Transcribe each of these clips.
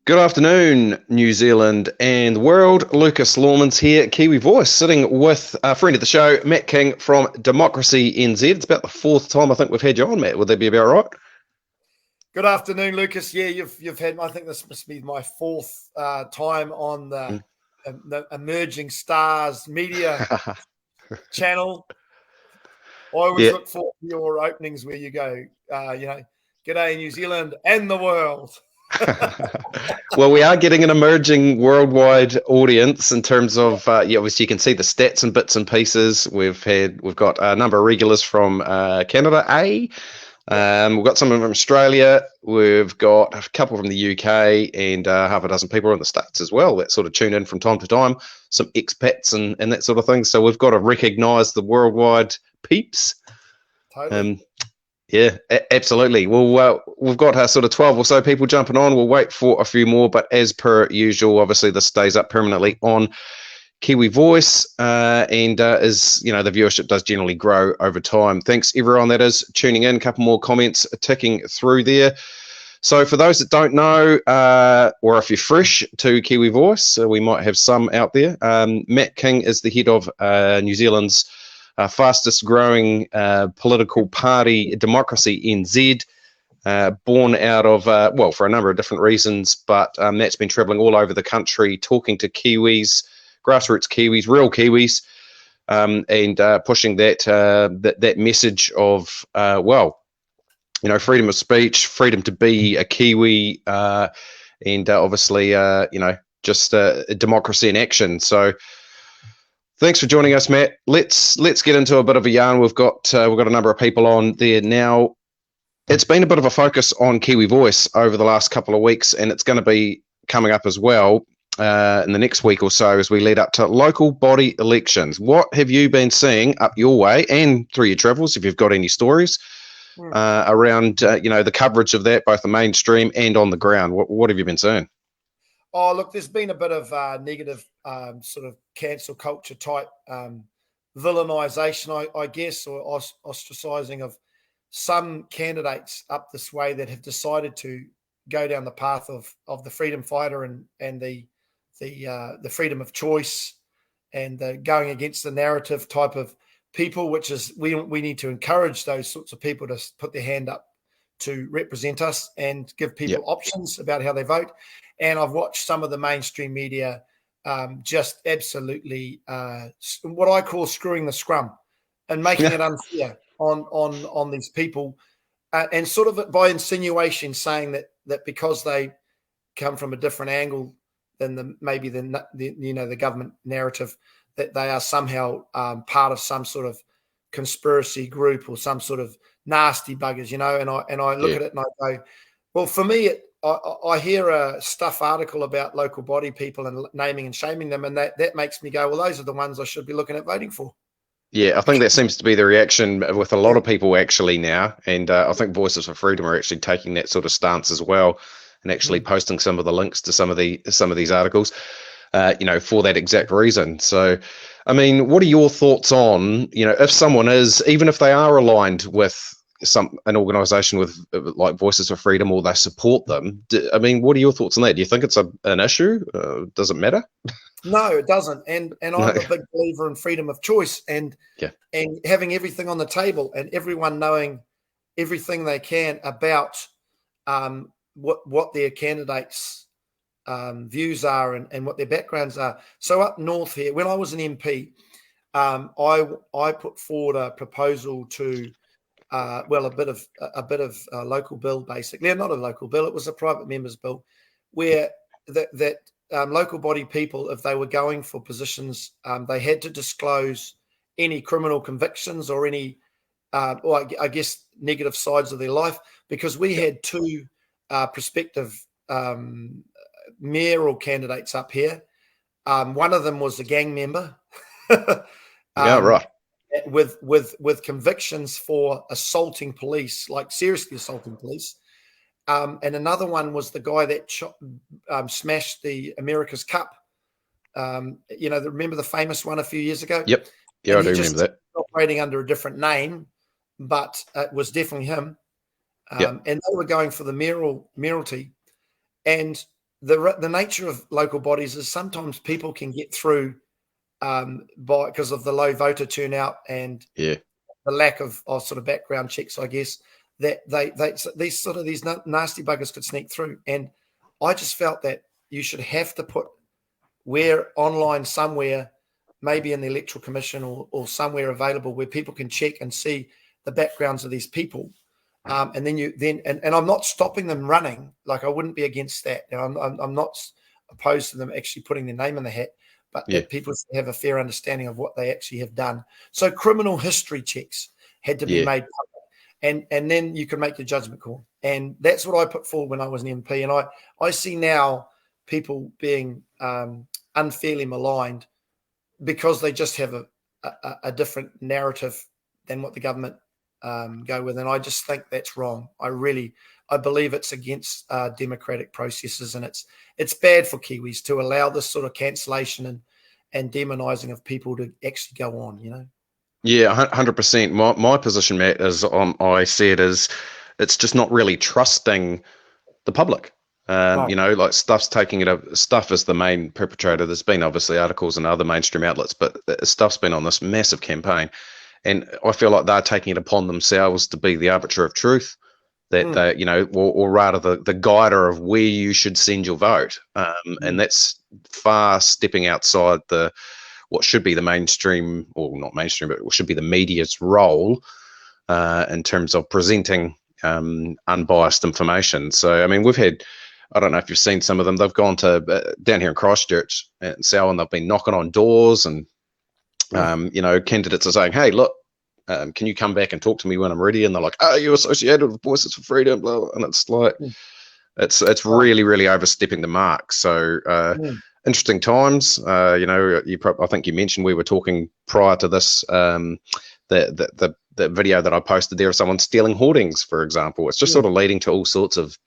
Good afternoon, New Zealand and the world. Lucas Lawman's here, Kiwi Voice, sitting with a friend of the show, Matt King from Democracy NZ. It's about the fourth time I think we've had you on, Matt. Would that be about right? Good afternoon, Lucas. Yeah, you've had. I think this must be my fourth time on the Emerging Stars Media channel. I always Yeah. look forward to your openings where you go, "G'day, New Zealand and the world." Well, we are getting an emerging worldwide audience in terms of, obviously you can see the stats and bits and pieces. We've got a number of regulars from Canada, we've got some from Australia. We've got a couple from the UK and half a dozen people in the States as well that sort of tune in from time to time, some expats and that sort of thing. So we've got to recognise the worldwide peeps. Totally. Yeah, absolutely. Well, we've got sort of 12 or so people jumping on. We'll wait for a few more, but as per usual, obviously this stays up permanently on Kiwi Voice, and as you know, the viewership does generally grow over time. Thanks everyone that is tuning in. A couple more comments ticking through there. So for those that don't know, or if you're fresh to Kiwi Voice, we might have some out there. Matt King is the head of New Zealand's fastest growing political party, Democracy NZ. Born out of, for a number of different reasons, but Matt's been travelling all over the country talking to Kiwis, grassroots Kiwis, real Kiwis, and pushing that message of, freedom of speech, freedom to be a Kiwi, and obviously, just democracy in action. So thanks for joining us, Matt. Let's get into a bit of a yarn. We've got a number of people on there now. It's been a bit of a focus on Kiwi Voice over the last couple of weeks, and it's going to be coming up as well in the next week or so as we lead up to local body elections. What have you been seeing up your way and through your travels, if you've got any stories, around the coverage of that, both the mainstream and on the ground? What have you been seeing? Oh, look, there's been a bit of negative sort of cancel culture type villainisation, I guess, or ostracising of some candidates up this way that have decided to go down the path of the freedom fighter and the freedom of choice and the going against the narrative type of people, which is we need to encourage those sorts of people to put their hand up to represent us and give people options about how they vote. And I've watched some of the mainstream media just absolutely what I call screwing the scrum and making it unfair on these people, and sort of by insinuation saying that because they come from a different angle than the government narrative, that they are somehow part of some sort of conspiracy group or some sort of nasty buggers, and I look at it and I go, well, for me, I hear a stuff article about local body people and naming and shaming them, and that makes me go, well, those are the ones I should be looking at voting for. Yeah, I think that seems to be the reaction with a lot of people actually now, and I think Voices for Freedom are actually taking that sort of stance as well, and actually posting some of the links to some of these articles, for that exact reason. So, I mean, what are your thoughts on, if someone is, even if they are aligned with an organisation with like Voices for Freedom or they support them? I mean, what are your thoughts on that? Do you think it's an issue? Does it matter? No, it doesn't. And I'm a big believer in freedom of choice and having everything on the table and everyone knowing everything they can about what their candidates' views are and what their backgrounds are. So up north here, when I was an MP, I put forward a proposal to a bit of a local bill, basically. Not a local bill; it was a private member's bill, where that local body people, if they were going for positions, they had to disclose any criminal convictions or any, I guess, negative sides of their life, because we had two prospective mayoral candidates up here. One of them was a gang member. Right. With convictions for assaulting police, like seriously assaulting police. And another one was the guy that smashed the America's Cup. Remember the famous one a few years ago? Yep. Yeah, and I do remember that. Operating under a different name, but it was definitely him. And they were going for the mayoralty. And the nature of local bodies is sometimes people can get through because of the low voter turnout and the lack of sort of background checks, I guess, that these nasty buggers could sneak through. And I just felt that you should have to put online somewhere, maybe in the Electoral Commission or somewhere available where people can check and see the backgrounds of these people. And then and I'm not stopping them running. Like, I wouldn't be against that. And I'm not opposed to them actually putting their name in the hat, but that people have a fair understanding of what they actually have done. So criminal history checks had to be made public, and then you can make your judgment call. And that's what I put forward when I was an MP. And I see now people being unfairly maligned because they just have a different narrative than what the government go with. And I just think that's wrong. I believe it's against democratic processes, and it's bad for Kiwis to allow this sort of cancellation and demonizing of people to actually go on, you know? Yeah, 100%. My position, Matt, is I see it as it's just not really trusting the public. No. You know, like Stuff's taking it up. Stuff is the main perpetrator. There's been obviously articles in other mainstream outlets, but Stuff's been on this massive campaign. And I feel like they're taking it upon themselves to be the arbiter of truth, that they, you know, or rather the guider of where you should send your vote. And that's far stepping outside what should be the mainstream, or not mainstream, but what should be the media's role in terms of presenting unbiased information. So, I mean, we've had, I don't know if you've seen some of them, they've gone to down here in Christchurch and Selwyn, they've been knocking on doors and you know, candidates are saying, hey, look, can you come back and talk to me when I'm ready? And they're like, oh, you're associated with Voices for Freedom, blah, blah. And it's like, it's really, really overstepping the mark. So interesting times. You know, I think you mentioned we were talking prior to this, the video that I posted there of someone stealing hoardings, for example. It's just sort of leading to all sorts of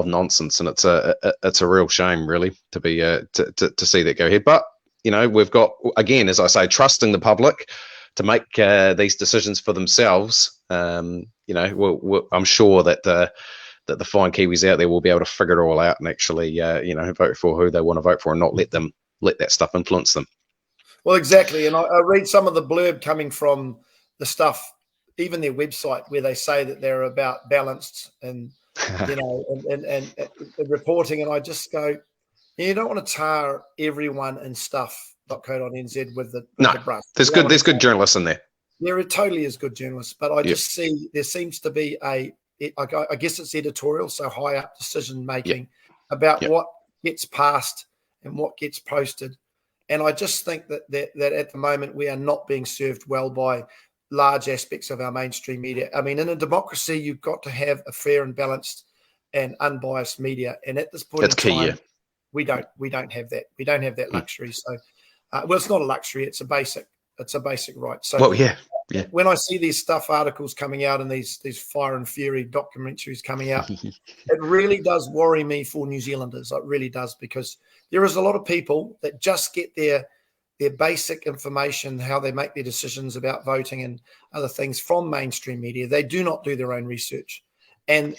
nonsense, and it's a real shame, really, to be to see that go ahead. But you know, we've got, again, as I say, trusting the public to make these decisions for themselves. You know, I'm sure that the fine Kiwis out there will be able to figure it all out and actually, you know, vote for who they want to vote for and not let that stuff influence them. Well, exactly. And I read some of the blurb coming from the Stuff, even their website, where they say that they're about balanced and, you know, and reporting. And I just go, you don't want to tar everyone in stuff.co.nz with the brush. There's good journalists in there. There totally is good journalists, but I just see there seems to be I guess it's editorial, so high up decision making about what gets passed and what gets posted. And I just think that at the moment we are not being served well by large aspects of our mainstream media. I mean, in a democracy, you've got to have a fair and balanced and unbiased media. And at this point in time, we don't have that. We don't have that luxury. So, well, it's not a luxury. It's a basic right. So, when I see these Stuff articles coming out and these Fire and Fury documentaries coming out, it really does worry me for New Zealanders. It really does, because there is a lot of people that just get their basic information, how they make their decisions about voting and other things, from mainstream media. They do not do their own research, and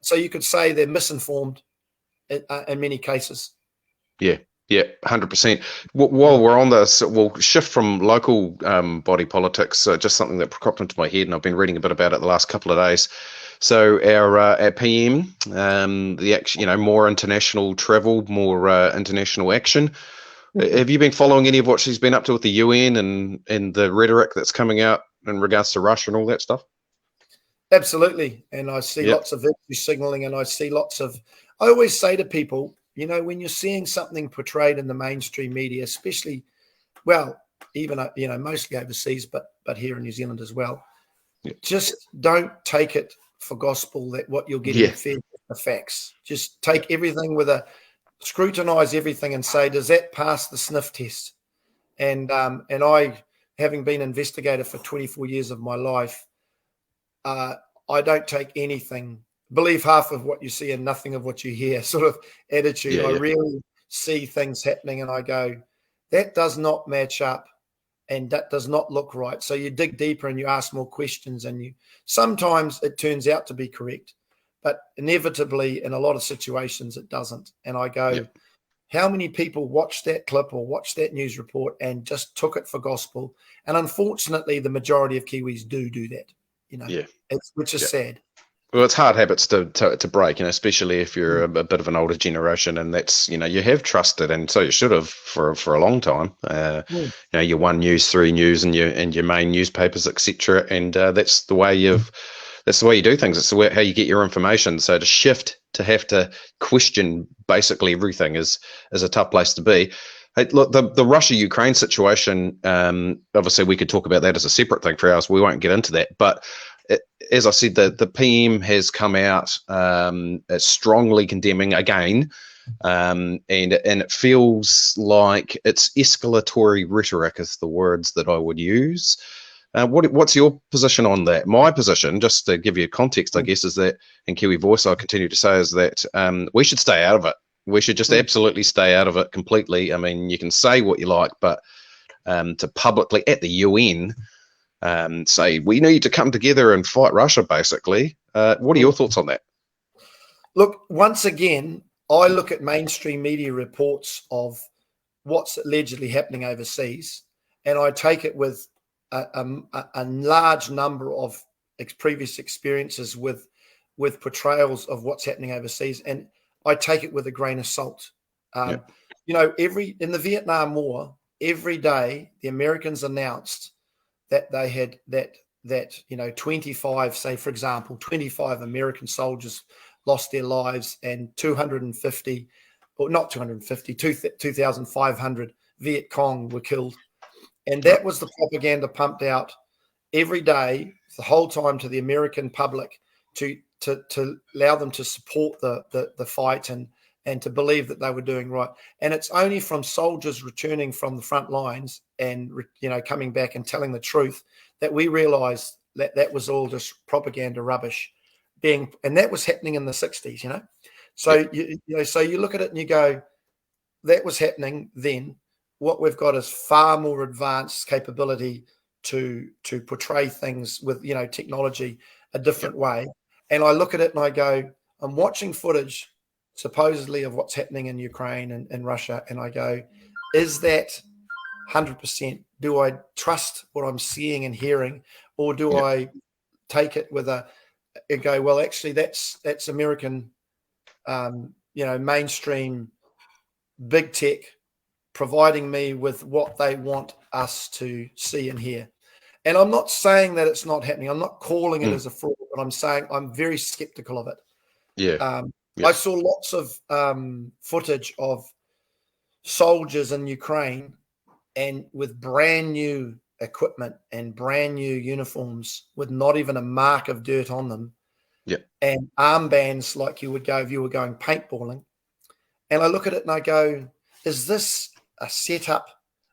so you could say they're misinformed in many cases. Yeah, 100%. While we're on this, we'll shift from local body politics. Just something that cropped into my head, and I've been reading a bit about it the last couple of days. So our PM, the action, you know, more international travel, more international action. Have you been following any of what she's been up to with the UN and the rhetoric that's coming out in regards to Russia and all that stuff? Absolutely, and I see lots of virtue signaling, and I see lots of. I always say to people, you know, when you're seeing something portrayed in the mainstream media, especially, well, even, you know, mostly overseas, but here in New Zealand as well, just don't take it for gospel that what you're getting fed the facts. Just take everything scrutinize everything and say, does that pass the sniff test? And I, having been investigator for 24 years of my life, I don't take anything. Believe half of what you see and nothing of what you hear sort of attitude. I really see things happening and I go, that does not match up and that does not look right. So you dig deeper and you ask more questions, and sometimes it turns out to be correct. but inevitably in a lot of situations it doesn't. And I go, how many people watched that clip or watched that news report and just took it for gospel? And unfortunately, the majority of Kiwis do that, which is sad. Well, it's hard habits to break, especially if you're a bit of an older generation, and that's, you have trusted, and so you should have for a long time. Your One News, Three News, and your main newspapers, etc. And that's the way you do things. It's how you get your information. So to shift to have to question basically everything is a tough place to be. Hey, look, the Russia-Ukraine situation, obviously we could talk about that as a separate thing for ours. We won't get into that. But as I said, the PM has come out strongly condemning again, and it feels like it's escalatory rhetoric is the words that I would use. What's your position on that? My position, just to give you context, I guess, is that in Kiwi Voice, I continue to say is that we should stay out of it. We should just absolutely stay out of it completely. I mean, you can say what you like, but to publicly at the UN say we need to come together and fight Russia, basically. What are your thoughts on that? Look, once again, I look at mainstream media reports of what's allegedly happening overseas, and I take it with a large number of previous experiences with portrayals of what's happening overseas, and I take it with a grain of salt. In the Vietnam War, every day the Americans announced that they had that 25, say for example, 25 American soldiers lost their lives, and 250, or not 250, 2,500 Viet Cong were killed. And that was the propaganda pumped out every day, the whole time, to the American public to allow them to support the fight and to believe that they were doing right. And it's only from soldiers returning from the front lines and coming back and telling the truth that we realized that was all just propaganda rubbish and that was happening in the 60s. So so you look at it and you go, that was happening then. What we've got is far more advanced capability to portray things with technology a different way. And I look at it and I go, I'm watching footage supposedly of what's happening in Ukraine and Russia, and I go, is that 100%? Do I trust what I'm seeing and hearing, or do I take it with and go, well, actually that's American, mainstream big tech providing me with what they want us to see and hear. And I'm not saying that it's not happening. I'm not calling it as a fraud, but I'm saying I'm very skeptical of it. I saw lots of footage of soldiers in Ukraine and with brand new equipment and brand new uniforms with not even a mark of dirt on them, and armbands like you would go if you were going paintballing. And I look at it and I go, is this a setup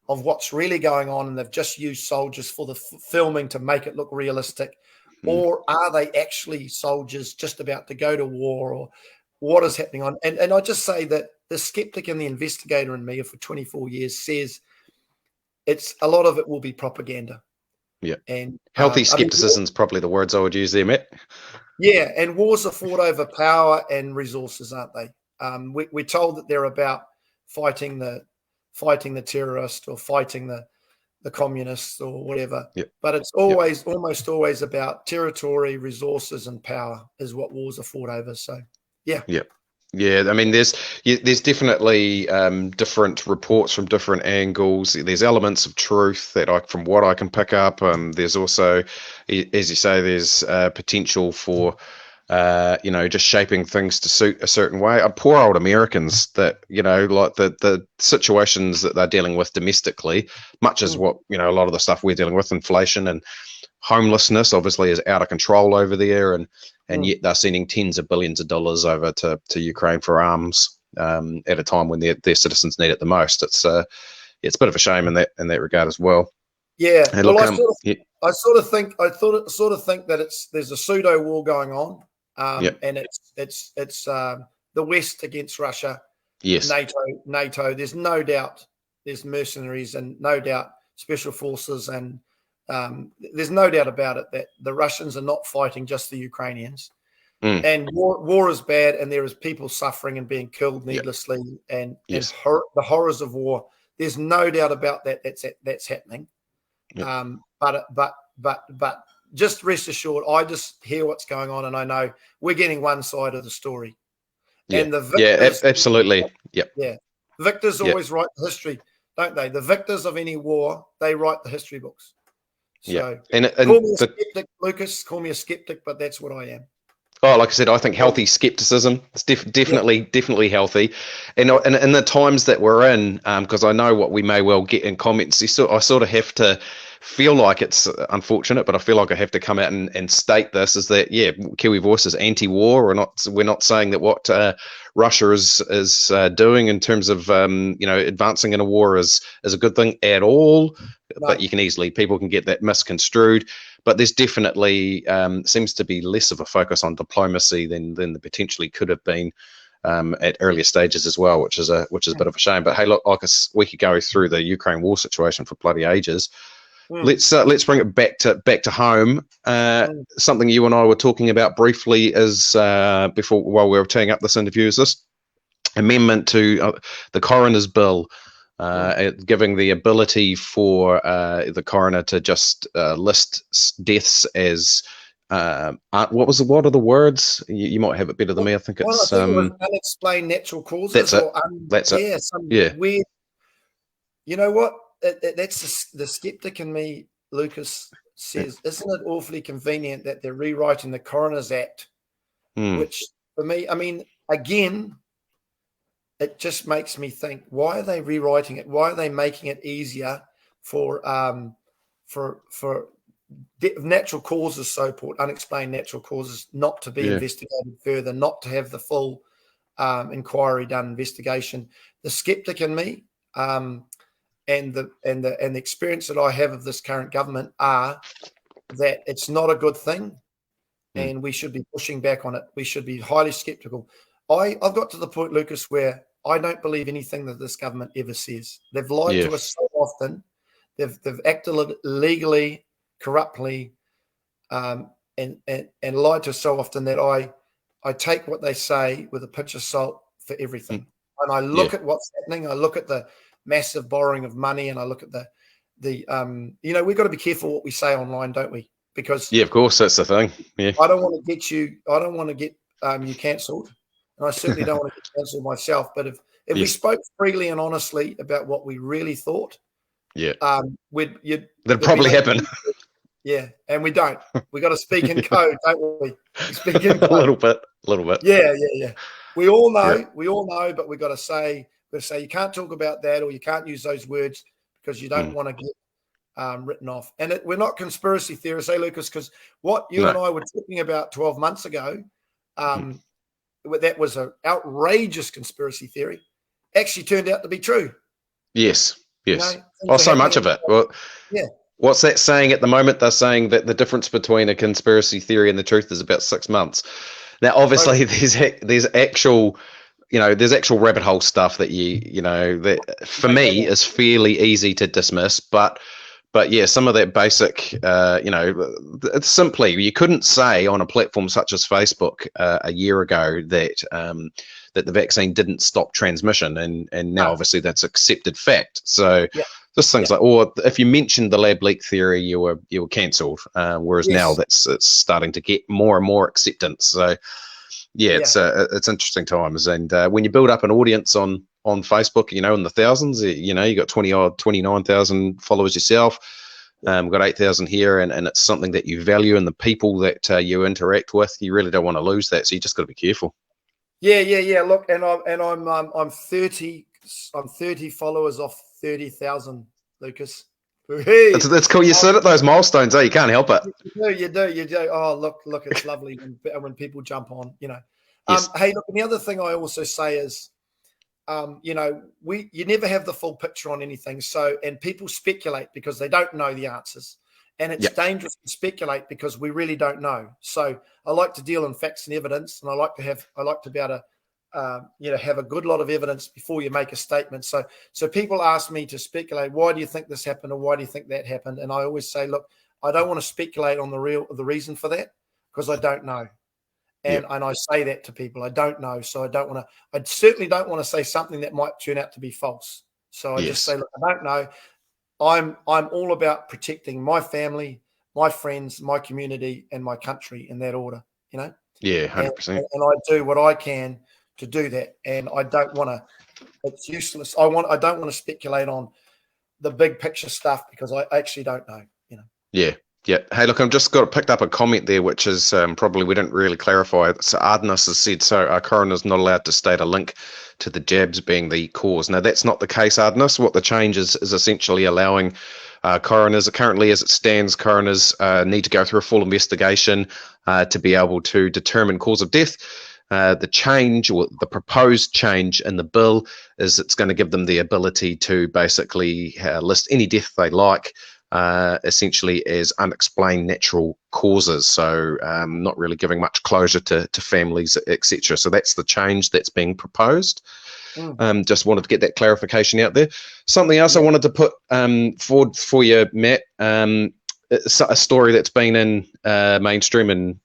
of what's really going on, and they've just used soldiers for the filming to make it look realistic? Or are they actually soldiers just about to go to war, or what is happening on? And I just say that the skeptic and the investigator in me for 24 years says a lot of it will be propaganda. And healthy skepticism is probably the words I would use there, Matt. And wars are fought over power and resources, aren't they? We're told that they're about fighting the terrorist or fighting the communists or whatever. But it's almost always about territory, resources, and power is what wars are fought over. So, I mean, there's definitely different reports from different angles. There's elements of truth that from what I can pick up. There's also, as you say, there's potential for just shaping things to suit a certain way. Poor old Americans that, like the situations that they're dealing with domestically, much as what, a lot of the stuff we're dealing with, inflation and homelessness obviously is out of control over there. And yet they're sending tens of billions of dollars over to Ukraine for arms at a time when their citizens need it the most. It's a bit of a shame in that regard as well. And look, I sort of think that there's a pseudo war going on. And it's the West against Russia. NATO. There's no doubt there's mercenaries and no doubt special forces, and there's no doubt about it that the Russians are not fighting just the Ukrainians. And war is bad, and there is people suffering and being killed needlessly, and Yes. the horrors of war. There's no doubt about that. That's happening. But just rest assured, I just hear what's going on, and I know we're getting one side of the story. And the victors, absolutely. Victors always write the history, don't they? The victors of any war, they write the history books. So call me a skeptic, Lucas. Call me a skeptic, but that's what I am. Oh, like I said, I think healthy skepticism is definitely healthy, and in the times that we're in, because I know what we may well get in comments. I sort of have to feel like it's unfortunate, but I feel like I have to come out and state this: is that Kiwi Voice is anti-war, or not? We're not saying that what Russia is doing in terms of advancing in a war is a good thing at all. No. But people can get that misconstrued. But there's definitely seems to be less of a focus on diplomacy than there potentially could have been at earlier stages as well, which is a bit of a shame. But hey, look, we could go through the Ukraine war situation for bloody ages. Let's bring it back to home. Something you and I were talking about briefly is while we were teeing up this interview is this amendment to the Coroners Bill. Giving the ability for the coroner to just list deaths as what are the words? You might have it better than me. I think it's it was unexplained natural causes. That's it. Weird. You know what? That's the skeptic in me, Lucas, says. Isn't it awfully convenient that they're rewriting the Coroners Act? Which for me, I mean, again, it just makes me think, why are they rewriting it? Why are they making it easier for natural causes, so-called unexplained natural causes, not to be investigated further, not to have the full inquiry done, investigation? The skeptic in me and the experience that I have of this current government are that it's not a good thing, and we should be pushing back on it. We should be highly skeptical. I've got to the point, Lucas, where I don't believe anything that this government ever says. They've lied to us so often. They've acted illegally, corruptly, and lied to us so often that I take what they say with a pinch of salt for everything. And I look at what's happening. I look at the massive borrowing of money, and I look at the we've got to be careful what we say online, don't we? Because of course, that's the thing. Yeah, I don't want to get you cancelled. And I certainly don't want to get cancelled myself. But if we spoke freely and honestly about what we really thought, that'd probably happen. Yeah, and we don't. We got to speak in code, don't we? Speak in code. a little bit. Yeah. We all know, but we got to say you can't talk about that, or you can't use those words because you don't want to get written off. And we're not conspiracy theorists, Lucas? Because what you and I were talking about 12 months ago. That was an outrageous conspiracy theory, actually turned out to be true. Yes. So much of it. Well, what's that saying at the moment? They're saying that the difference between a conspiracy theory and the truth is about 6 months. Now, obviously, there's actual rabbit hole stuff that that for me is fairly easy to dismiss, but some of that basic, it's simply, you couldn't say on a platform such as Facebook a year ago that the vaccine didn't stop transmission, and now obviously that's accepted fact. So just things like, or if you mentioned the lab leak theory, you were cancelled. Whereas now it's starting to get more and more acceptance. So it's interesting times, and when you build up an audience on Facebook, in the thousands, you got 29,000 followers yourself. We've got 8,000 here, and it's something that you value, and the people that you interact with, you really don't want to lose that. So you just got to be careful. Yeah. Look, and I'm 30 followers off 30,000, Lucas. Hey, that's cool. You sit at those milestones, you can't help it. You do. Oh, look, it's lovely when people jump on. Hey, look, and the other thing I also say is, you never have the full picture on anything. So, and people speculate because they don't know the answers, and it's dangerous to speculate because we really don't know. So, I like to deal in facts and evidence, and I like to be able to, have a good lot of evidence before you make a statement. So people ask me to speculate. Why do you think this happened, or why do you think that happened? And I always say, look, I don't want to speculate on the reason for that because I don't know. And I say that to people. I don't know, so I don't want to. I certainly don't want to say something that might turn out to be false. So I just say, look, I don't know. I'm all about protecting my family, my friends, my community, and my country in that order. You know. Yeah, 100%. And I do what I can to do that. And I don't want to. It's useless. I don't want to speculate on the big picture stuff because I actually don't know. You know. Yeah. Yeah. Hey, look, I've just picked up a comment there, which is probably we didn't really clarify. So Ardenus has said, so our coroner's not allowed to state a link to the jabs being the cause. Now, that's not the case, Ardenus. What the change is essentially allowing coroners, currently as it stands, coroners need to go through a full investigation to be able to determine cause of death. The change, or the proposed change in the bill, is it's going to give them the ability to basically list any death they like, essentially as unexplained natural causes. So not really giving much closure to families, etc. So that's the change that's being proposed. Just wanted to get that clarification out there. Something else I wanted to put forward for you, Matt. It's a story that's been in mainstream and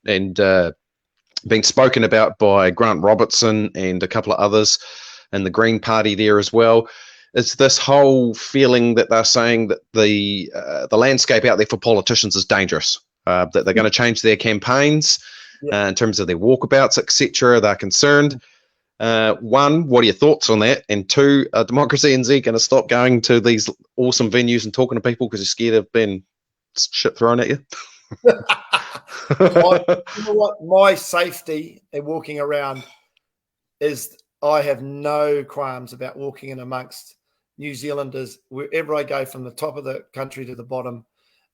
been spoken about by Grant Robertson and a couple of others in the Green Party there as well. It's this whole feeling that they're saying that the landscape out there for politicians is dangerous, that they're going to change their campaigns in terms of their walkabouts, etc. They're concerned. One, what are your thoughts on that? And two, are Democracy NZ going to stop going to these awesome venues and talking to people because you're scared of being shit thrown at you? You know what? My safety in walking around is I have no qualms about walking in amongst New Zealanders wherever I go, from the top of the country to the bottom.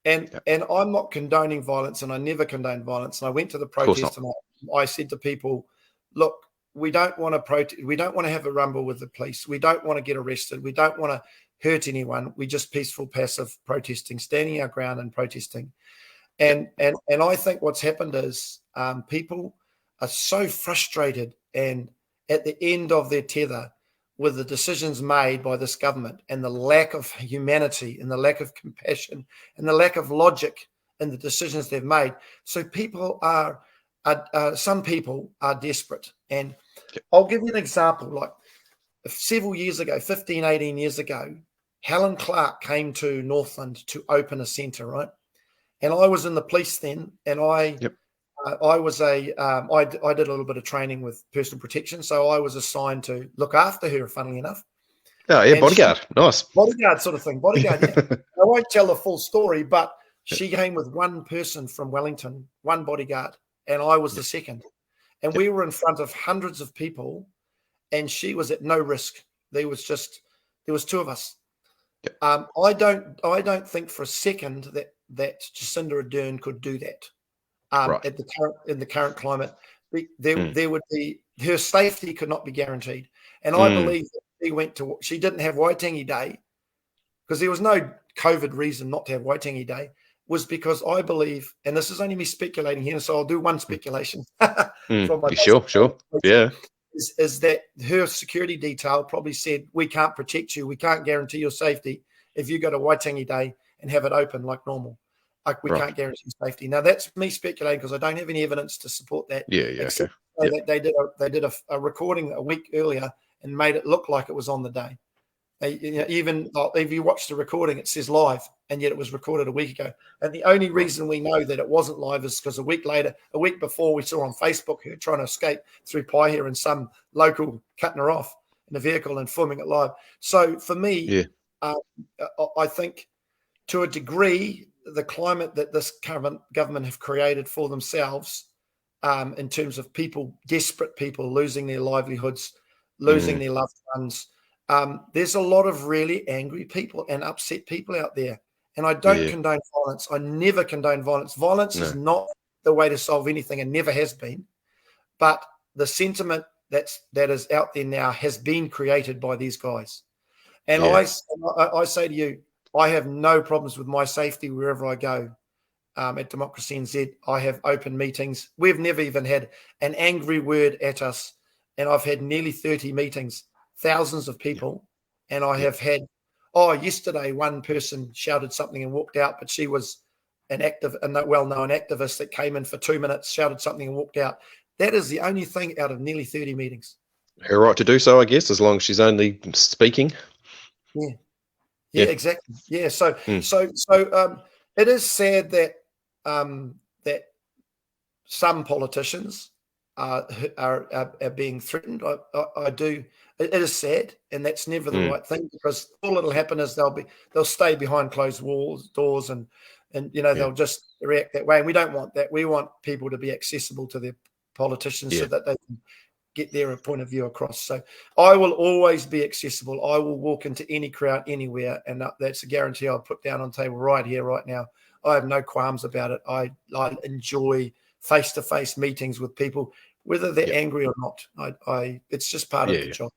And I'm not condoning violence, and I never condone violence. And I went to the protest and I said to people, look, we don't want to protest. We don't want to have a rumble with the police. We don't want to get arrested. We don't want to hurt anyone. We just peaceful, passive protesting, standing our ground and protesting. And I think what's happened is people are so frustrated and at the end of their tether with the decisions made by this government and the lack of humanity and the lack of compassion and the lack of logic in the decisions they've made. So people are some people are desperate. And I'll give you an example. Like several years ago, 15, 18 years ago, Helen Clark came to Northland to open a centre, right? And I was in the police then, and I did a little bit of training with personal protection, so I was assigned to look after her, funnily enough. Oh, yeah, and bodyguard. Nice. Bodyguard sort of thing. Bodyguard, yeah. I won't tell the full story, but she came with one person from Wellington, one bodyguard, and I was the second. And we were in front of hundreds of people, and she was at no risk. There was two of us. I don't think for a second that Jacinda Ardern could do that in the current climate. There would be, her safety could not be guaranteed. And I believe that she didn't have Waitangi Day because there was no COVID reason not to have Waitangi Day, was because I believe, and this is only me speculating here, so I'll do one speculation. Sure. Yeah. Is that her security detail probably said, we can't protect you, we can't guarantee your safety if you go to Waitangi Day and have it open like normal. Like we can't guarantee safety. Now that's me speculating because I don't have any evidence to support that. They did a recording a week earlier and made it look like it was on the day. Even if you watch the recording, it says live, and yet it was recorded a week ago. And the only reason we know that it wasn't live is because a week before, we saw on Facebook her trying to escape through Paihia and some local cutting her off in a vehicle and filming it live. So for me, I think to a degree, the climate that this current government have created for themselves, in terms of desperate people losing their livelihoods, losing their loved ones. There's a lot of really angry people and upset people out there. And I don't condone violence. I never condone violence. Violence is not the way to solve anything and never has been. But the sentiment that is out there now has been created by these guys. And I say to you, I have no problems with my safety wherever I go. At Democracy NZ, I have open meetings. We've never even had an angry word at us. And I've had nearly 30 meetings, thousands of people. And I have had, yesterday one person shouted something and walked out, but she was a well-known activist that came in for 2 minutes, shouted something and walked out. That is the only thing out of nearly 30 meetings. Her right to do so, I guess, as long as she's only speaking. Yeah, exactly. Yeah, so it is sad that that some politicians are being threatened. I do. It is sad, and that's never the right thing, because all that'll happen is they'll stay behind closed doors, and they'll just react that way. And we don't want that. We want people to be accessible to their politicians so that they can get their point of view across. So I will always be accessible. I will walk into any crowd anywhere, and that's a guarantee I'll put down on the table right here, right now. I have no qualms about it. I enjoy face-to-face meetings with people, whether they're angry or not. It's just part of the job.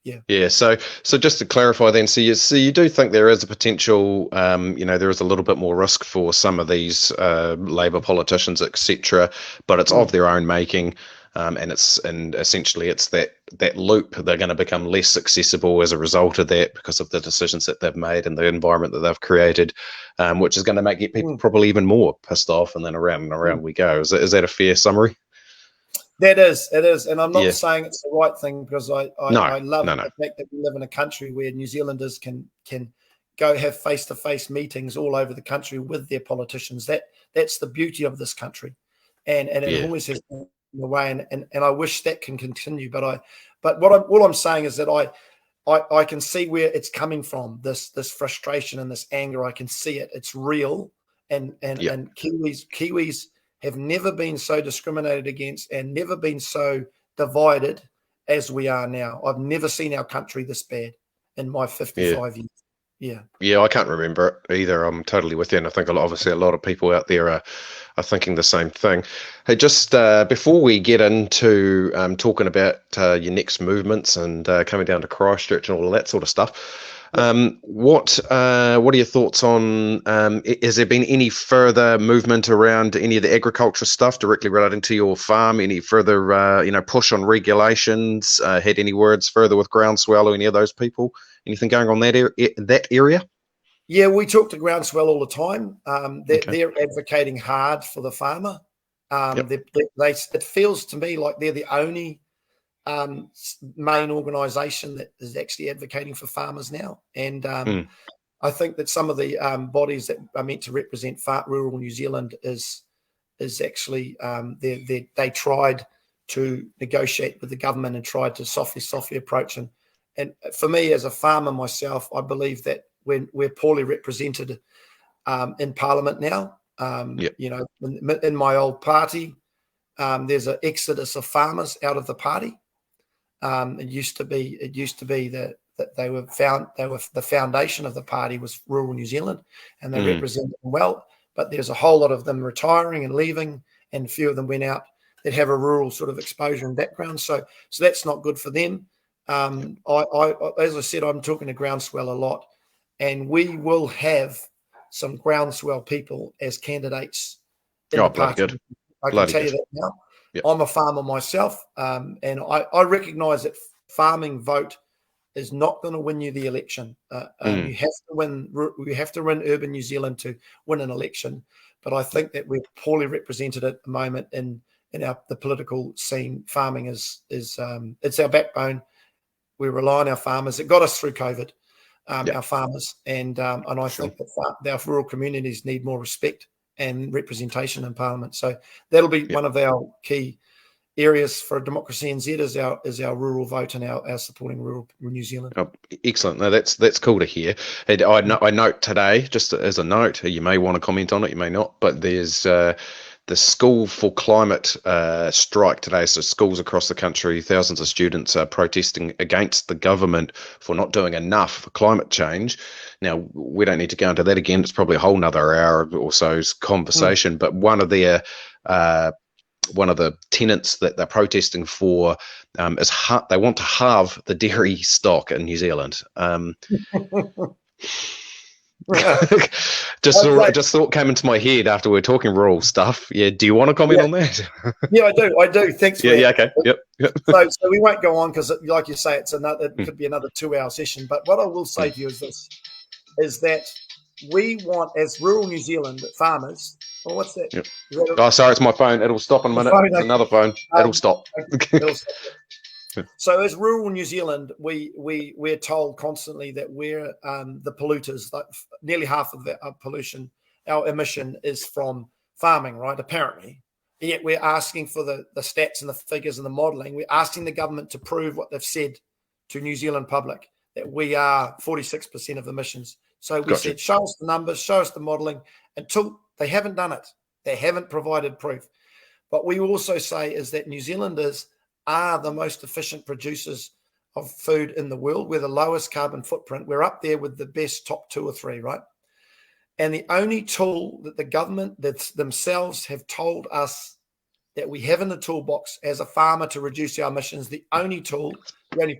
Yeah. So just to clarify then, so you do think there is a potential, there is a little bit more risk for some of these Labour politicians, etc., but it's of their own making. And essentially it's that loop. They're going to become less accessible as a result of that, because of the decisions that they've made and the environment that they've created, which is going to get people probably even more pissed off, and then around and around we go. Is that a fair summary? It is, and I'm not saying it's the right thing, because I love the fact that we live in a country where New Zealanders can go have face-to-face meetings all over the country with their politicians. That's the beauty of this country, and it always has been the way, and I wish that can continue. But all I'm saying is that I can see where it's coming from. This frustration and this anger, I can see it. It's real, and Kiwis have never been so discriminated against and never been so divided as we are now. I've never seen our country this bad in my 55 years. Yeah, I can't remember it either. I'm totally with you, and I think obviously a lot of people out there are thinking the same thing. Hey, just before we get into talking about your next movements and coming down to Christchurch and all of that sort of stuff, what are your thoughts on? Has there been any further movement around any of the agriculture stuff directly relating to your farm? Any further, push on regulations? Had any words further with Groundswell or any of those people? Anything going on that area? Yeah, we talk to Groundswell all the time. They're advocating hard for the farmer. It feels to me like they're the only main organisation that is actually advocating for farmers now. And I think that some of the bodies that are meant to represent rural New Zealand is actually they tried to negotiate with the government and tried to softly approach. And for me, as a farmer myself, I believe that we're poorly represented in Parliament now. In my old party, there's an exodus of farmers out of the party. It used to be that they were the foundation of the party was rural New Zealand, and they represented them well. But there's a whole lot of them retiring and leaving, and a few of them went out that have a rural sort of exposure and background. So that's not good for them. As I said, I'm talking to Groundswell a lot, and we will have some Groundswell people as candidates in the party. Good. I can tell you that now. Yep. I'm a farmer myself, and I recognise that farming vote is not going to win you the election. You have to win. We have to win urban New Zealand to win an election. But I think that we're poorly represented at the moment in the political scene. Farming is it's our backbone. We rely on our farmers. It got us through COVID. Our farmers, and I think that our rural communities need more respect and representation in Parliament. So that'll be one of our key areas for Democracy NZ is our rural vote and our supporting rural New Zealand. Oh, excellent. No, that's cool to hear. And I note today, just as a note, you may want to comment on it, you may not, but there's the School for Climate strike today. So schools across the country, thousands of students are protesting against the government for not doing enough for climate change. Now, we don't need to go into that again. It's probably a whole nother hour or so's conversation. But one of the tenets that they're protesting for is they want to halve the dairy stock in New Zealand. Just thought came into my head after we were talking rural stuff. Yeah, do you want to comment on that? Yeah, I do. Thanks for that. Yeah, okay. Yep. So we won't go on because, like you say, it could be another 2-hour session. But what I will say to you is this: is that we want, as rural New Zealand farmers, Well, what's that? Yep. Is that Oh, sorry, it's my phone. It'll stop in a minute. phone? It's another phone. It'll stop. It'll stop. So as rural New Zealand, we're told constantly that we're the polluters. Like nearly half of our pollution, our emission is from farming, right? Apparently. And yet we're asking for the stats and the figures and the modelling. We're asking the government to prove what they've said to New Zealand public, that we are 46% of emissions. So we said, show us the numbers, show us the modelling. Until they haven't done it, they haven't provided proof. What we also say is that New Zealanders are the most efficient producers of food in the world. We're the lowest carbon footprint. We're up there with the best top 2 or 3, right? And the only tool that the government themselves have told us that we have in the toolbox as a farmer to reduce our emissions, the only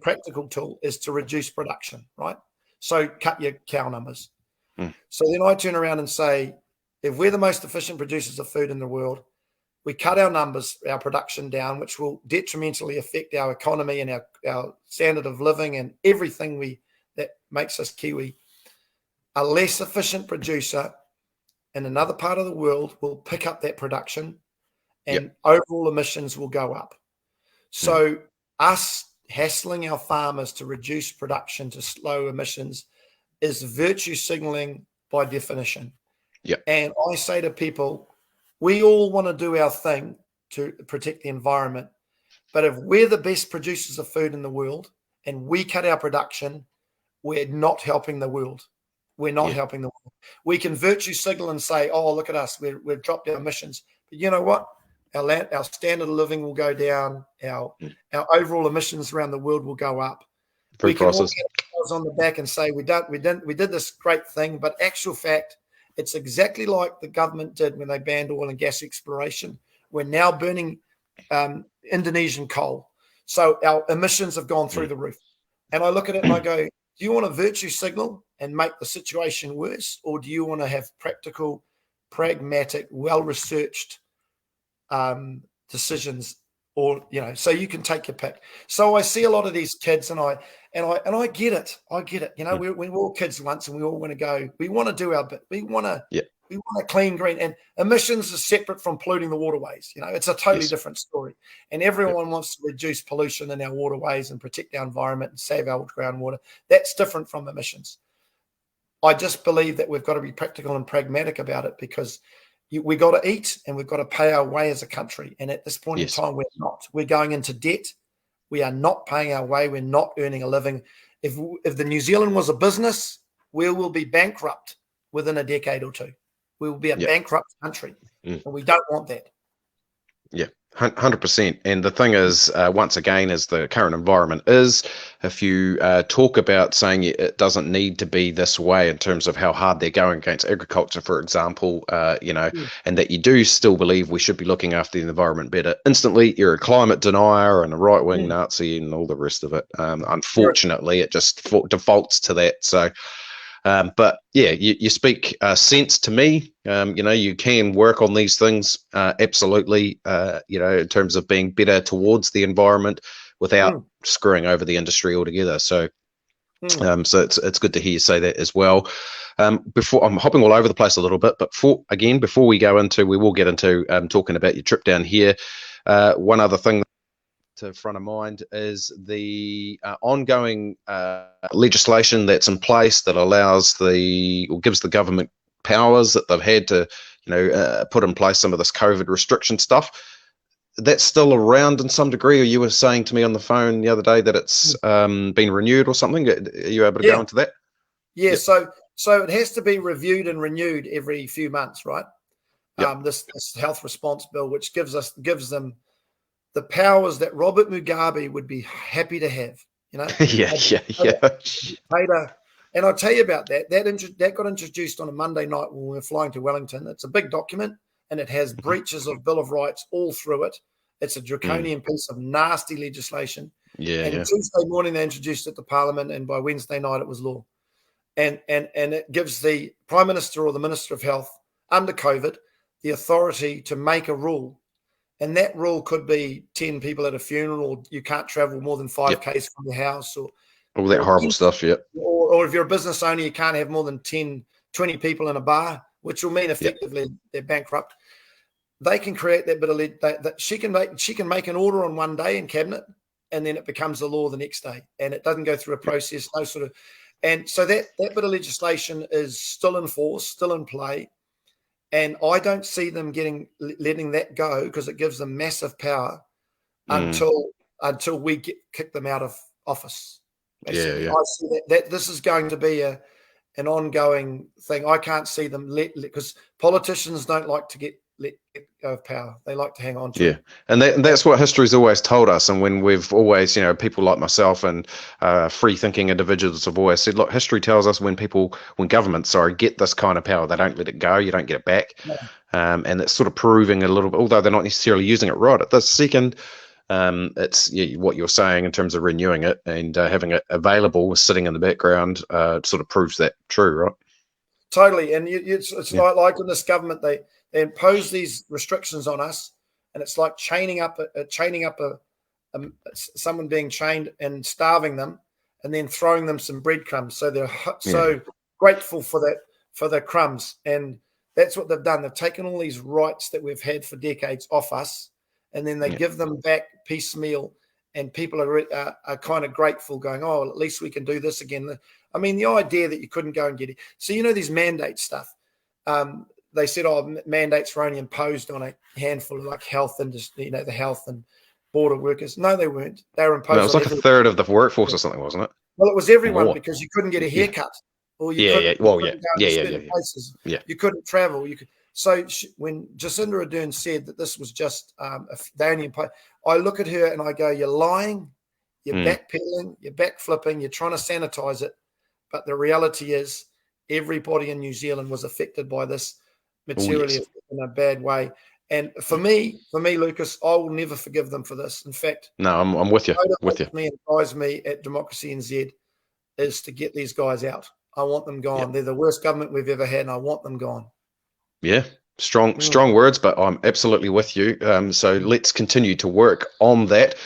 practical tool is to reduce production, right? So cut your cow numbers. So then I turn around and say, if we're the most efficient producers of food in the world, we cut our numbers, our production down, which will detrimentally affect our economy and our standard of living and everything that makes us Kiwi. A less efficient producer in another part of the world will pick up that production and overall emissions will go up. So us hassling our farmers to reduce production to slow emissions is virtue signaling by definition. And I say to people, we all want to do our thing to protect the environment. But if we're the best producers of food in the world and we cut our production, we're not helping the world. We're not helping the world. We can virtue signal and say, oh, look at us. We've dropped our emissions. But you know what? Our standard of living will go down. Our overall emissions around the world will go up. We can all get ourselves on the back and say we did this great thing, but actual fact, it's exactly like the government did when they banned oil and gas exploration. We're now burning Indonesian coal. So our emissions have gone through the roof. And I look at it and I go, do you want a virtue signal and make the situation worse? Or do you want to have practical, pragmatic, well-researched decisions? Or, so you can take your pick. So I see a lot of these kids and I get it. I get it. We were all kids once and we all want to go, we want to do our bit. We want to clean green, and emissions are separate from polluting the waterways. It's a totally different story. And everyone wants to reduce pollution in our waterways and protect our environment and save our groundwater. That's different from emissions. I just believe that we've got to be practical and pragmatic about it because we got to eat and we've got to pay our way as a country. And at this point in time, we're not. We're going into debt. We are not paying our way. We're not earning a living. If the New Zealand was a business, we will be bankrupt within a decade or two. We will be a bankrupt country, and we don't want that. Yeah, 100%. And the thing is, once again, as the current environment is, if you talk about saying it doesn't need to be this way in terms of how hard they're going against agriculture, for example, and that you do still believe we should be looking after the environment better, instantly you're a climate denier and a right-wing Nazi and all the rest of it. Unfortunately, it just defaults to that. So, but yeah, you speak sense to me. You can work on these things absolutely. In terms of being better towards the environment without screwing over the industry altogether. So, so it's good to hear you say that as well. Before I'm hopping all over the place a little bit, but before we will get into talking about your trip down here. One other thing to front of mind is the ongoing legislation that's in place that gives the government powers that they've had to, put in place some of this COVID restriction stuff. That's still around in some degree. Or you were saying to me on the phone the other day that it's been renewed or something. Are you able to go into that? Yeah. Yep. So it has to be reviewed and renewed every few months, right? Yep. This health response bill, which gives them the powers that Robert Mugabe would be happy to have, Yeah. And I'll tell you about that. That got introduced on a Monday night when we were flying to Wellington. It's a big document, and it has breaches of Bill of Rights all through it. It's a draconian piece of nasty legislation. And Tuesday morning they introduced it to Parliament, and by Wednesday night it was law. And it gives the Prime Minister or the Minister of Health under COVID the authority to make a rule. And that rule could be 10 people at a funeral, or you can't travel more than 5 Ks from your house, or all that horrible stuff. Yeah. Or if you're a business owner, you can't have more than 20 people in a bar. which will mean effectively they're bankrupt. They can create that bit of that she can make an order on one day in cabinet, and then it becomes a law the next day, and it doesn't go through a process, no sort of. And so that bit of legislation is still in force, still in play, and I don't see them letting that go, because it gives them massive power until we kick them out of office. Basically, I see that this is going to be an ongoing thing. I can't see them because politicians don't like to let go of power. They like to hang on to it. And that's what history's always told us. And when we've always, people like myself and free-thinking individuals have always said, look, history tells us when governments, get this kind of power, they don't let it go, you don't get it back. No. And it's sort of proving a little bit, although they're not necessarily using it right at this second. It's what you're saying in terms of renewing it and having it available, sitting in the background, sort of proves that true, right? Totally. And it's like in this government, they impose these restrictions on us, and it's like chaining up someone being chained and starving them, and then throwing them some breadcrumbs. So they're so grateful for the crumbs, and that's what they've done. They've taken all these rights that we've had for decades off us, and then they give them back piecemeal, and people are kind of grateful, going, "Oh, well, at least we can do this again." I mean, the idea that you couldn't go and get it. So these mandate stuff. They said, mandates were only imposed on a handful of like health industry, the health and border workers. No, they weren't. They were imposed. No, it was like a third of the workworce or something, wasn't it? Well, it was everyone, because you couldn't get a haircut, or you couldn't go to certain places. You couldn't travel. So when Jacinda Ardern said that this was just they only imposed, I look at her and I go, "You're lying. You're backpedaling. You're backflipping. You're trying to sanitize it." But the reality is, everybody in New Zealand was affected by this materially in a bad way. And for me, Lucas, I will never forgive them for this. In fact, no, I'm with you. Me advise me at Democracy NZ is to get these guys out. I want them gone. They're the worst government we've ever had, and I want them gone. Yeah, strong words, but I'm absolutely with you. So let's continue to work on that.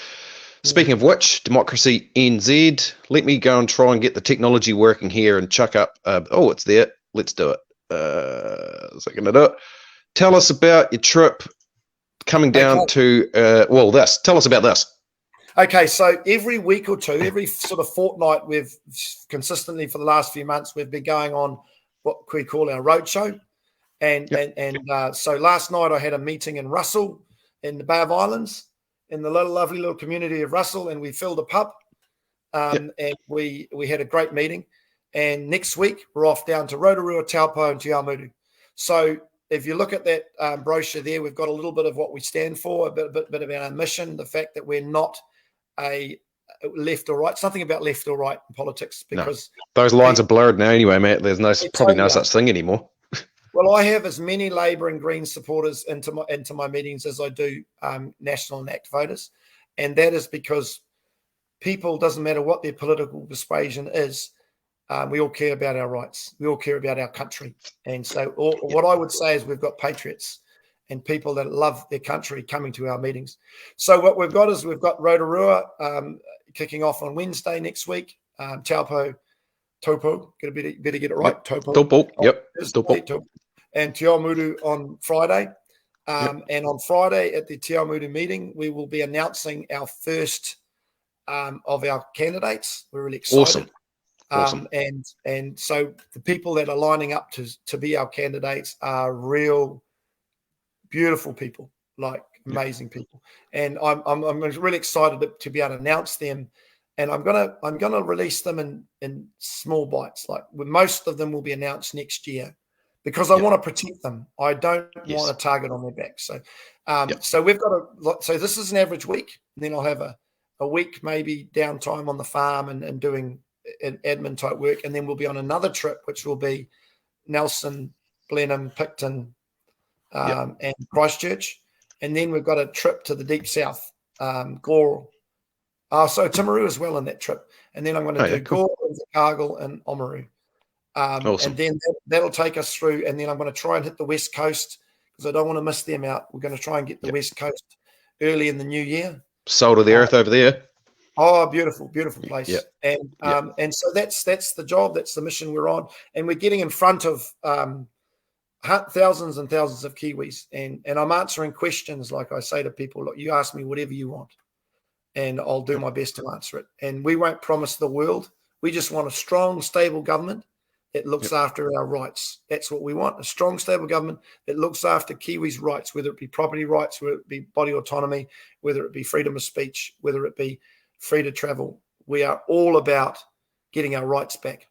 Speaking of which, Democracy NZ, let me go and try and get the technology working here and chuck up. It's there. Let's do it. Tell us about your trip coming down to this. Tell us about this. Okay, so every week or two, every sort of fortnight, we've consistently for the last few months, we've been going on what we call our roadshow. So last night I had a meeting in Russell in the Bay of Islands, in the lovely little community of Russell, and we filled a pub, and we had a great meeting. And next week we're off down to Rotorua, Taupo, and Te Awamutu. So if you look at that brochure there, we've got a little bit of what we stand for, a bit about our mission, the fact that we're not a left or right, something about left or right in politics, because those lines are blurred now anyway, Matt. There's probably no such thing anymore. Well, I have as many Labour and Green supporters into my meetings as I do National and ACT voters, and that is because people, doesn't matter what their political persuasion is, we all care about our rights. We all care about our country, and so what I would say is we've got patriots and people that love their country coming to our meetings. So what we've got is we've got Rotorua kicking off on Wednesday next week. Taupo, better get it right. Taupo, yep. Taupo. And Te Awamutu on Friday. And on Friday at the Te Awamutu meeting, we will be announcing our first of our candidates. We're really excited. Awesome. And so the people that are lining up to be our candidates are real beautiful people, like amazing people. And I'm really excited to be able to announce them. And I'm gonna release them in small bites. Like most of them will be announced next year, because I want to protect them. I don't want a target on their back. So, so we've got so this is an average week. And then I'll have a week maybe downtime on the farm and doing admin type work, and then we'll be on another trip, which will be Nelson, Blenheim, Picton, and Christchurch, and then we've got a trip to the deep south, Gore. So Timaru as well in that trip, and then I'm going to do Gore, Cargill, and Oamaru. Awesome. And then that'll take us through, and then I'm going to try and hit the West Coast, because I don't want to miss them out. We're going to try and get the West Coast early in the new year. Salt of the earth over there. Oh, beautiful place. And so that's the job, that's the mission we're on, and we're getting in front of thousands and thousands of Kiwis, and I'm answering questions. Like I say to people, look, you ask me whatever you want, and I'll do my best to answer it. And we won't promise the world. We just want a strong, stable government that looks after our rights. That's what we want, a strong, stable government that looks after Kiwis' rights, whether it be property rights, whether it be body autonomy, whether it be freedom of speech, whether it be free to travel. We are all about getting our rights back.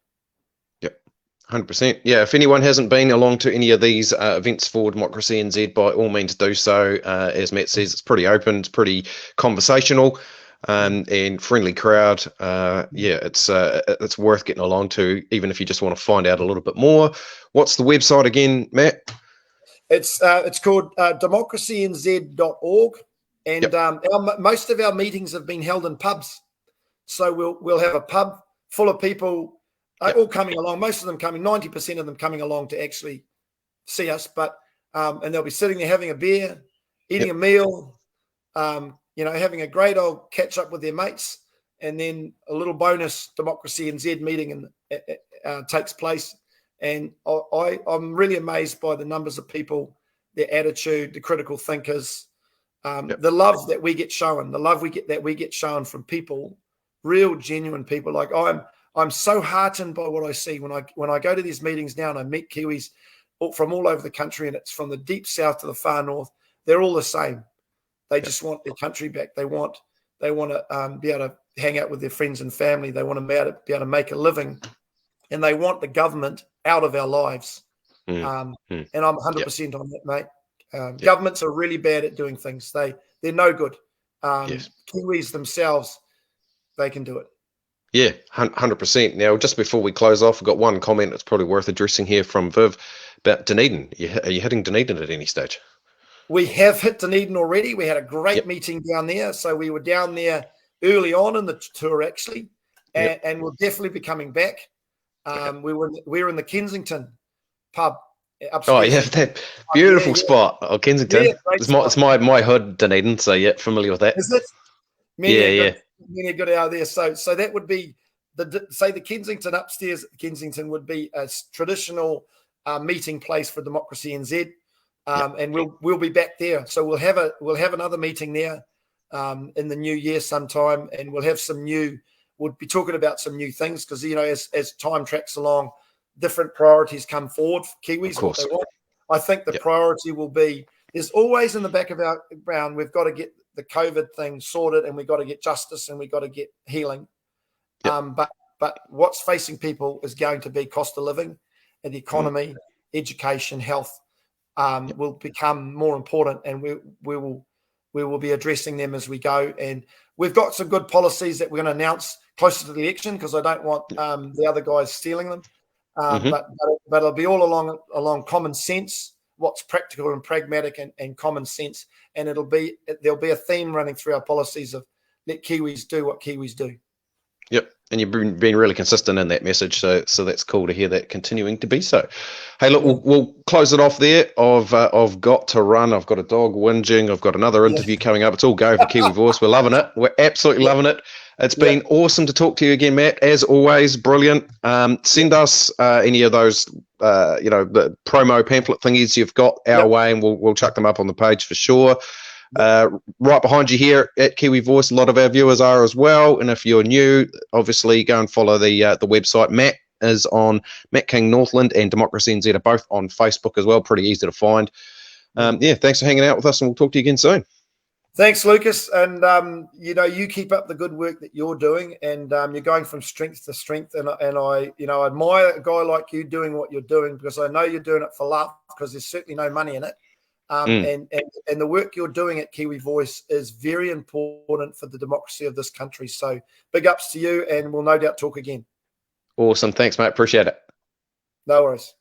100%. Yeah, if anyone hasn't been along to any of these events for Democracy NZ, by all means do so. As Matt says, it's pretty open, it's pretty conversational, and friendly crowd. It's worth getting along to, even if you just want to find out a little bit more. What's the website again, Matt? It's called democracynz.org, and most of our meetings have been held in pubs. So we'll have a pub full of people. All coming along, most of them coming, 90% of them coming along to actually see us, but and they'll be sitting there having a beer, eating a meal, having a great old catch up with their mates, and then a little bonus Democracy NZ meeting takes place. And I'm really amazed by the numbers of people, their attitude, the critical thinkers, the love that we get shown, that we get shown from people, real genuine people. Like I'm so heartened by what I see when I go to these meetings now and I meet Kiwis from all over the country, and it's from the deep south to the far north. They're all the same. They just want their country back. They want to be able to hang out with their friends and family. They want to be able to make a living, and they want the government out of our lives. And I'm 100% on that, mate. Governments are really bad at doing things. They're no good. Kiwis themselves, they can do it. Yeah, 100%. Now, just before we close off, we've got one comment that's probably worth addressing here from Viv about Dunedin. Are you hitting Dunedin at any stage? We have hit Dunedin already. We had a great meeting down there. So we were down there early on in the tour, actually, and we'll definitely be coming back. We were in the Kensington pub upstairs. Oh, yeah, that beautiful spot. Oh, Kensington. Yeah, it's my hood, Dunedin, so familiar with that. Is it? Many got out there. So that would be the Kensington upstairs at Kensington would be a traditional meeting place for Democracy NZ, and we'll be back there. So we'll have another meeting there in the new year sometime, and we'll be talking about some new things because as time tracks along, different priorities come forward for Kiwis. What they want. I think the priority will be, there's always in the back of our brain, we've got to get the COVID thing sorted, and we've got to get justice, and we've got to get healing. But what's facing people is going to be cost of living, and the economy, education, health will become more important, and we will be addressing them as we go. And we've got some good policies that we're going to announce closer to the election, because I don't want the other guys stealing them. But it'll be all along common sense, what's practical and pragmatic and common sense. And there'll be a theme running through our policies of let Kiwis do what Kiwis do. Yep. And you've been really consistent in that message. So that's cool to hear that continuing to be so. Hey, look, we'll close it off there. I've got to run. I've got a dog whinging. I've got another interview coming up. It's all go for Kiwi Voice. We're loving it. We're absolutely loving it. It's been awesome to talk to you again, Matt. As always, brilliant. Send us any of those, the promo pamphlet thingies you've got our way, and we'll chuck them up on the page for sure. Right behind you here at Kiwi Voice, a lot of our viewers are as well. And if you're new, obviously go and follow the website. Matt is on Matt King Northland, and Democracy NZ are both on Facebook as well. Pretty easy to find. Thanks for hanging out with us, and we'll talk to you again soon. Thanks, Lucas. And, you keep up the good work that you're doing, and you're going from strength to strength. And I admire a guy like you doing what you're doing, because I know you're doing it for love, because there's certainly no money in it. And the work you're doing at Kiwi Voice is very important for the democracy of this country. So big ups to you, and we'll no doubt talk again. Awesome. Thanks, mate. Appreciate it. No worries.